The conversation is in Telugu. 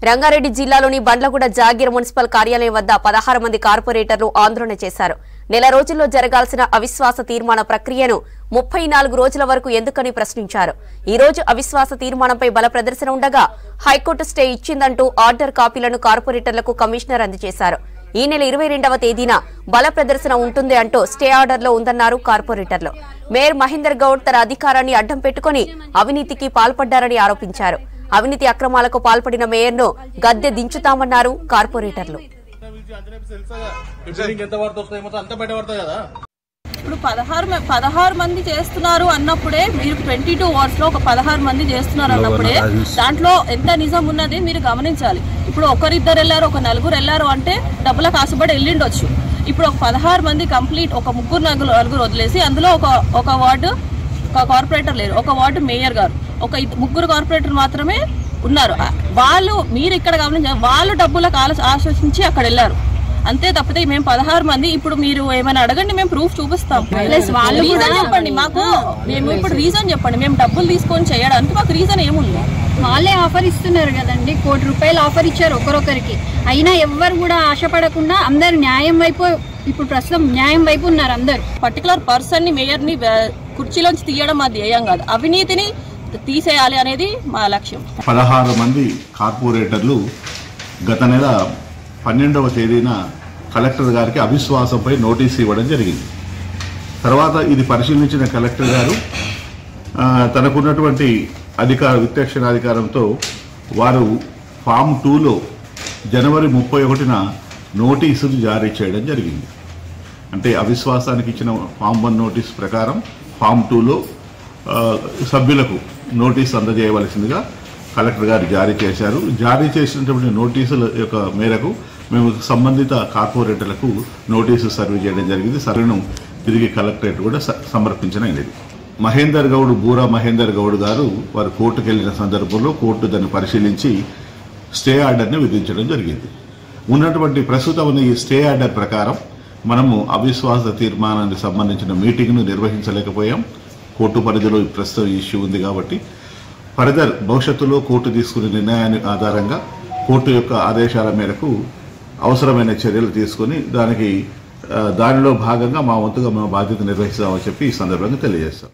రంగారెడ్డి జిల్లాలోని బండ్లగూడ జాగీర్ మున్సిపల్ కార్యాలయం వద్ద 16 మంది కార్పొరేటర్లు ఆందోళన చేశారు. నెల రోజుల్లో జరగాల్సిన అవిశ్వాస తీర్మాన ప్రక్రియను 34 రోజుల వరకు ఎందుకని ప్రశ్నించారు. ఈ రోజు అవిశ్వాస తీర్మానంపై బల ప్రదర్శన ఉండగా హైకోర్టు స్టే ఇచ్చిందంటూ ఆర్డర్ కాపీలను కార్పొరేటర్లకు కమిషనర్ అందజేశారు. ఈ నెల 22వ తేదీన బల ప్రదర్శన ఉంటుంది అంటూ స్టే ఆర్డర్లో ఉందన్నారు కార్పొరేటర్లు. మేయర్ మహేందర్ గౌడ్ తన అధికారాన్ని అడ్డం పెట్టుకుని అవినీతికి పాల్పడ్డారని ఆరోపించారు. అవినీతి అక్రమాలకు పాల్పడిన మేయర్ను గద్దె దించుతామన్నారు కార్పొరేటర్లు. ఇప్పుడు 16 మంది చేస్తున్నారు అన్నప్పుడే మీరు 22 వార్డ్స్ లో ఒక 16 మంది చేస్తున్నారు అన్నప్పుడే దాంట్లో ఎంత నిజం ఉన్నది మీరు గమనించాలి. ఇప్పుడు ఒకరిద్దరు వెళ్ళారు, ఒక నలుగురు వెళ్ళారు అంటే డబ్బులకు ఆశపడి వెళ్ళిండొచ్చు. ఇప్పుడు ఒక 16 మంది కంప్లీట్, ఒక ముగ్గురు నలుగురు వదిలేసి అందులో ఒక వార్డు ఒక కార్పొరేటర్ లేరు, ఒక వార్డు మేయర్ గారు, ఒక ముగ్గురు కార్పొరేటర్ మాత్రమే ఉన్నారు. వాళ్ళు మీరు ఇక్కడ గమనించారు, వాళ్ళు డబ్బులకు ఆశించి అక్కడ వెళ్ళారు అంతే తప్పితే మేము 16 మంది. ఇప్పుడు మీరు ఏమైనా అడగండి, మేము ప్రూఫ్ చూపిస్తాం. రీజన్ చెప్పండి మాకు, మేము ఇప్పుడు రీజన్ చెప్పండి. మేము డబ్బులు తీసుకొని చేయడానికి మాకు రీజన్ ఏముంది? వాళ్ళే ఆఫర్ ఇస్తున్నారు కదండి, ₹1 కోటి ఆఫర్ ఇచ్చారు ఒకరొకరికి. అయినా ఎవ్వరు కూడా ఆశపడకుండా అందరు న్యాయం వైపు, ఇప్పుడు ప్రస్తుతం న్యాయం వైపు ఉన్నారు అందరు. పర్టికులర్ పర్సన్ ని, మేయర్ ని కుర్చీలోంచి తీయడం మా ధ్యేయం కాదు, అవినీతిని తీసేయాలి అనేది మా లక్ష్యం. 16 మంది కార్పొరేటర్లు గత నెల 12వ తేదీన కలెక్టర్ గారికి అవిశ్వాసంపై నోటీసు ఇవ్వడం జరిగింది. తర్వాత ఇది పరిశీలించిన కలెక్టర్ గారు తనకున్నటువంటి విచక్షణాధికారంతో వారు ఫామ్ 2లో జనవరి 31న నోటీసులు జారీ చేయడం జరిగింది. అంటే అవిశ్వాసానికి ఇచ్చిన ఫామ్ 1 నోటీసు ప్రకారం ఫామ్ 2లో సభ్యులకు నోటీసు అందజేయవలసిందిగా కలెక్టర్ గారు జారీ చేశారు. జారీ చేసినటువంటి నోటీసుల యొక్క మేరకు మేము సంబంధిత కార్పొరేటర్లకు నోటీసు సర్వ్ చేయడం జరిగింది. సర్వేను తిరిగి కలెక్టరేట్ కూడా సమర్పించనైనది. బూరా మహేందర్ గౌడ్ గారు వారు కోర్టుకు వెళ్లిన సందర్భంలో కోర్టు దాన్ని పరిశీలించి స్టే ఆర్డర్ని విధించడం జరిగింది. ఉన్నటువంటి ప్రస్తుతం ఉన్న ఈ స్టే ఆర్డర్ ప్రకారం మనము అవిశ్వాస తీర్మానానికి సంబంధించిన మీటింగ్ను నిర్వహించలేకపోయాం. కోర్టు పరిధిలో ప్రస్తుతం ఇష్యూ ఉంది కాబట్టి ఫర్దర్ భవిష్యత్తులో కోర్టు తీసుకునే నిర్ణయాన్ని ఆధారంగా కోర్టు యొక్క ఆదేశాల మేరకు అవసరమైన చర్యలు తీసుకుని దానిలో భాగంగా మా వంతుగా మా బాధ్యత నిర్వహిస్తామని చెప్పి ఈ సందర్భంగా తెలియజేస్తాం.